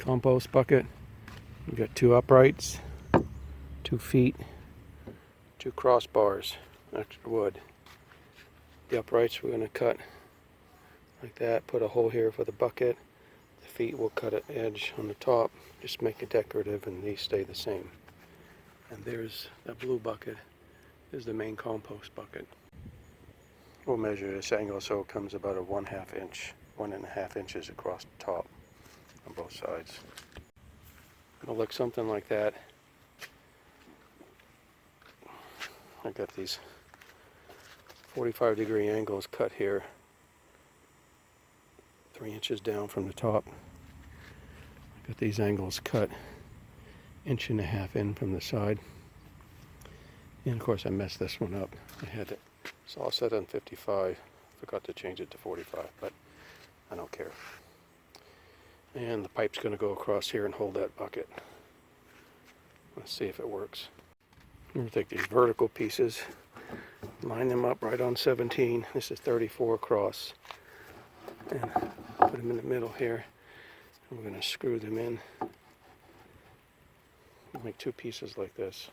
compost bucket. We've got 2 uprights, 2 feet, 2 crossbars, extra wood. The uprights we're going to cut like that, put a hole here for the bucket. The feet will cut an edge on the top, just make it decorative, and these stay the same. And there's that blue bucket, is the main compost bucket. We'll measure this angle so it comes about a 1/2 inch, 1.5 inches across the top on both sides. It'll look something like that. I got these 45-degree angles cut here, 3 inches down from the top. I got these angles cut 1.5 inches in from the side. And of course I messed this one up. I had it, it's all set on 55. Forgot to change it to 45, but I don't care. And the pipe's going to go across here and hold that bucket. Let's see if it works. I'm going to take these vertical pieces, line them up right on 17. This is 34 across. And put them in the middle here. And we're going to screw them in. Make 2 pieces like this.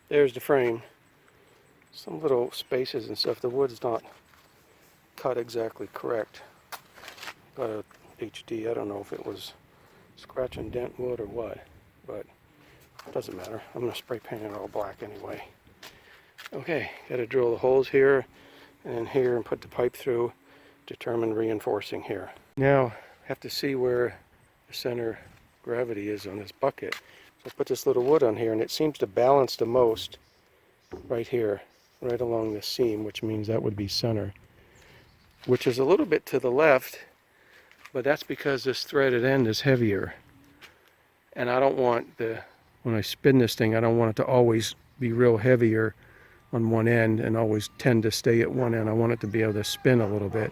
There's the frame. Some little spaces and stuff. The wood's not cut exactly correct. Got a HD. I don't know if it was scratch and dent wood or what, but it doesn't matter. I'm going to spray paint it all black anyway. Okay, got to drill the holes here and here and put the pipe through. Determine reinforcing here. Now I have to see where the center gravity is on this bucket. So I put this little wood on here, and it seems to balance the most right here, right along the seam, which means that would be center, which is a little bit to the left, but that's because this threaded end is heavier. And I don't want when I spin this thing, I don't want it to always be real heavier on one end and always tend to stay at one end. I want it to be able to spin a little bit.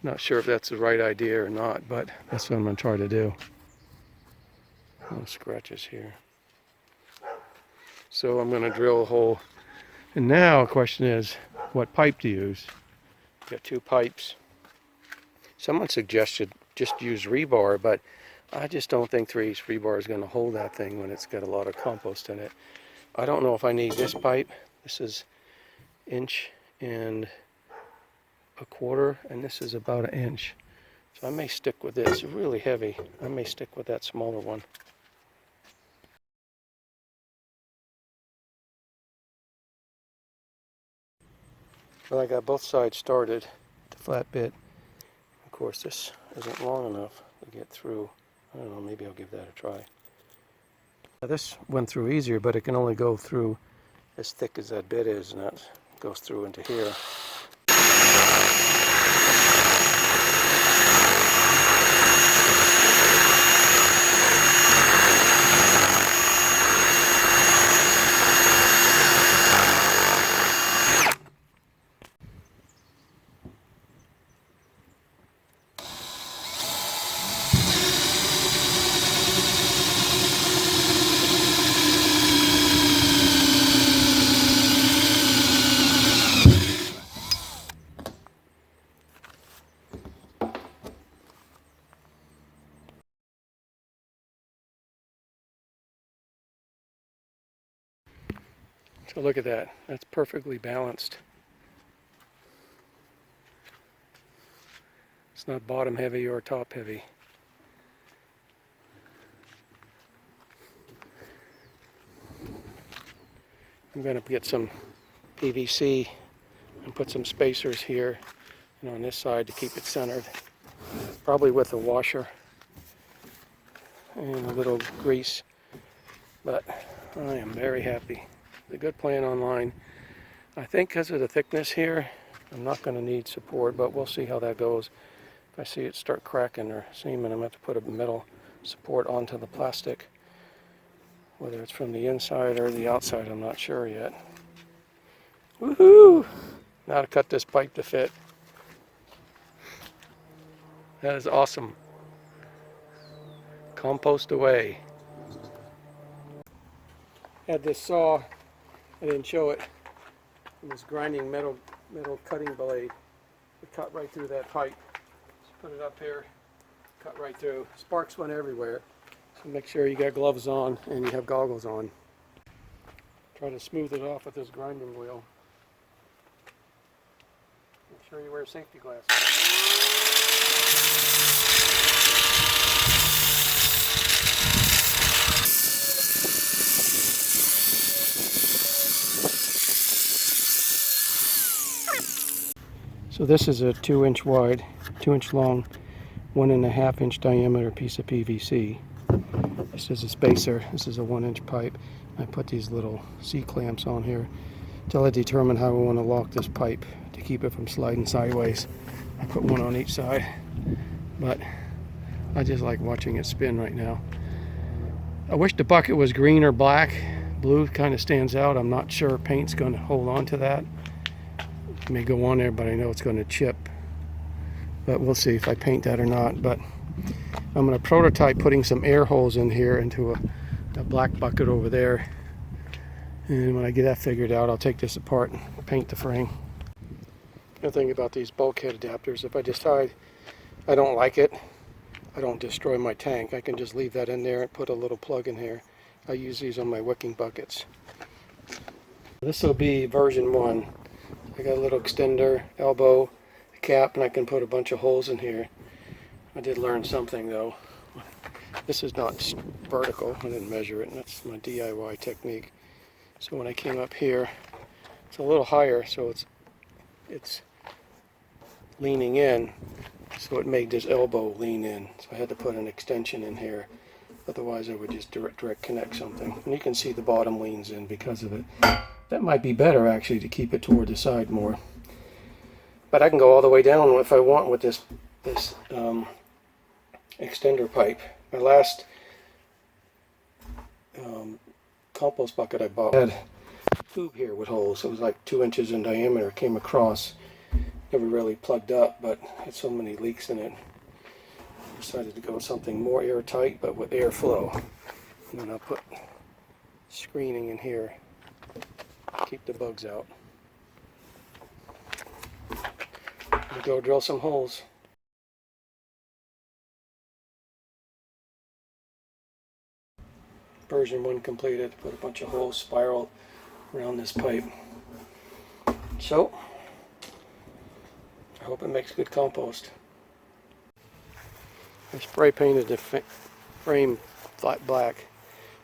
Not sure if that's the right idea or not, but that's what I'm going to try to do. Little scratches here. So I'm going to drill a hole. And now the question is, what pipe to use? Got 2 pipes. Someone suggested just use rebar, but I just don't think 3/8 rebar is going to hold that thing when it's got a lot of compost in it. I don't know if I need this pipe. This is 1.25 inches, and this is about 1 inch. So I may stick with this. It's really heavy. I may stick with that smaller one. Well, I got both sides started, the flat bit. Of course, this isn't long enough to get through. I don't know, maybe I'll give that a try. Now, this went through easier, but it can only go through as thick as that bit is, and that goes through into here. So look at that. That's perfectly balanced. It's not bottom heavy or top heavy. I'm going to get some PVC and put some spacers here and on this side to keep it centered. Probably with a washer and a little grease. But I am very happy. A good plan online. I think because of the thickness here, I'm not going to need support, but we'll see how that goes. If I see it start cracking or seaming, I'm going to have to put a metal support onto the plastic. Whether it's from the inside or the outside, I'm not sure yet. Woohoo! Now to cut this pipe to fit. That is awesome. Compost away. Had this saw, I didn't show it, and this grinding metal cutting blade. It cut right through that pipe. Just put it up here, cut right through. Sparks went everywhere. So make sure you got gloves on and you have goggles on. Try to smooth it off with this grinding wheel. Make sure you wear safety glasses. So this is a 2-inch wide, 2-inch long, 1.5 inch diameter piece of PVC. This is a spacer. This is a 1-inch pipe. I put these little C-clamps on here till I determine how I want to lock this pipe to keep it from sliding sideways. I put one on each side, but I just like watching it spin right now. I wish the bucket was green or black. Blue kind of stands out. I'm not sure paint's going to hold on to that. It may go on there, but I know it's going to chip. But we'll see if I paint that or not. But I'm going to prototype putting some air holes in here into a black bucket over there. And when I get that figured out, I'll take this apart and paint the frame. The thing about these bulkhead adapters, if I decide I don't like it, I don't destroy my tank. I can just leave that in there and put a little plug in here. I use these on my wicking buckets. This will be version 1. I got a little extender, elbow, a cap, and I can put a bunch of holes in here. I did learn something though. This is not vertical. I didn't measure it, and that's my DIY technique. So when I came up here, it's a little higher, so it's leaning in, so it made this elbow lean in. So I had to put an extension in here. Otherwise I would just direct connect something. And you can see the bottom leans in because of it. That might be better actually, to keep it toward the side more. But I can go all the way down if I want with this extender pipe. My last compost bucket I bought had a tube here with holes. It was like 2 inches in diameter. Came across. Never really plugged up, but had so many leaks in it. Decided to go with something more airtight, but with airflow. And then I'll put screening in here. Keep the bugs out. We'll go drill some holes. Version 1 completed. Put a bunch of holes spiral around this pipe. So, I hope it makes good compost. I spray painted the frame flat black.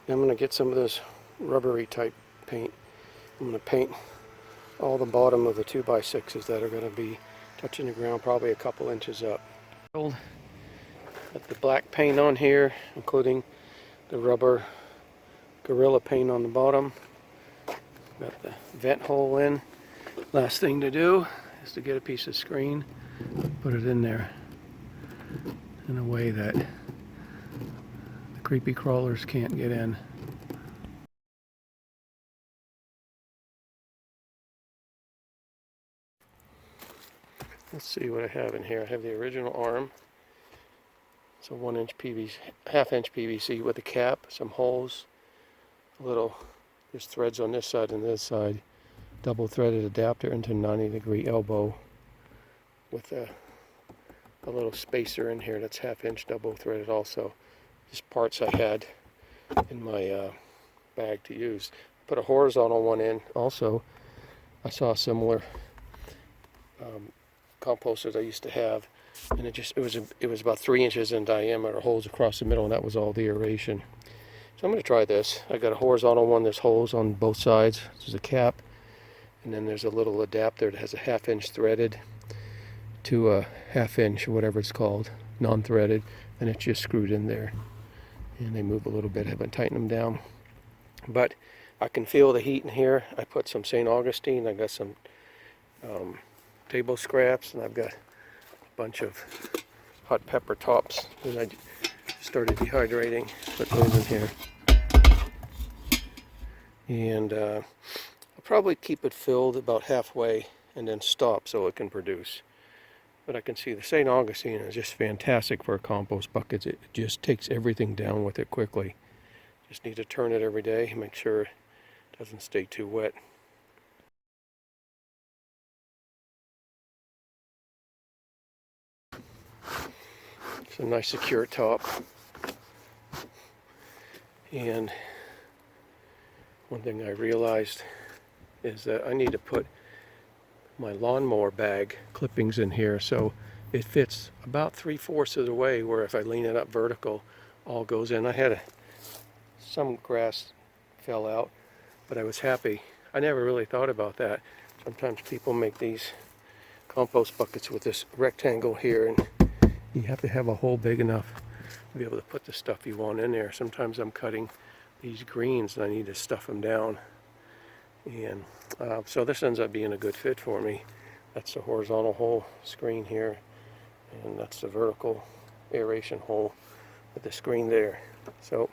And I'm going to get some of this rubbery type paint. I'm going to paint all the bottom of the 2x6s that are going to be touching the ground, probably a couple inches up. Got the black paint on here, including the rubber Gorilla paint on the bottom. Got the vent hole in. Last thing to do is to get a piece of screen, put it in there in a way that the creepy crawlers can't get in. Let's see what I have in here. I have the original arm. It's a 1-inch PVC, half-inch PVC with a cap, some holes, there's threads on this side and this side, double-threaded adapter into 90-degree elbow with a little spacer in here that's half-inch double-threaded also. Just parts I had in my bag to use. Put a horizontal one in also. I saw a similar composters I used to have, and it was about 3 inches in diameter, holes across the middle, and that was all the aeration. So I'm going to try this. I got a horizontal one. There's holes on both sides. There's a cap, and then there's a little adapter that has a half-inch threaded to a half-inch, or whatever it's called, non-threaded, and it's just screwed in there. And they move a little bit. I haven't tightened them down, but I can feel the heat in here. I put some St. Augustine. I got some table scraps, and I've got a bunch of hot pepper tops that I started dehydrating. Put those in here, and I'll probably keep it filled about halfway and then stop so it can produce. But I can see the St. Augustine is just fantastic for a compost bucket. It just takes everything down with it quickly. Just need to turn it every day, make sure it doesn't stay too wet. It's a nice secure top. And one thing I realized is that I need to put my lawnmower bag clippings in here so it fits about 3/4 of the way, where if I lean it up vertical, all goes in. I had some grass fell out, but I was happy. I never really thought about that. Sometimes people make these compost buckets with this rectangle here, and you have to have a hole big enough to be able to put the stuff you want in there. Sometimes I'm cutting these greens and I need to stuff them down. And so this ends up being a good fit for me. That's the horizontal hole screen here, and that's the vertical aeration hole with the screen there. So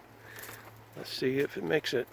let's see if it makes it.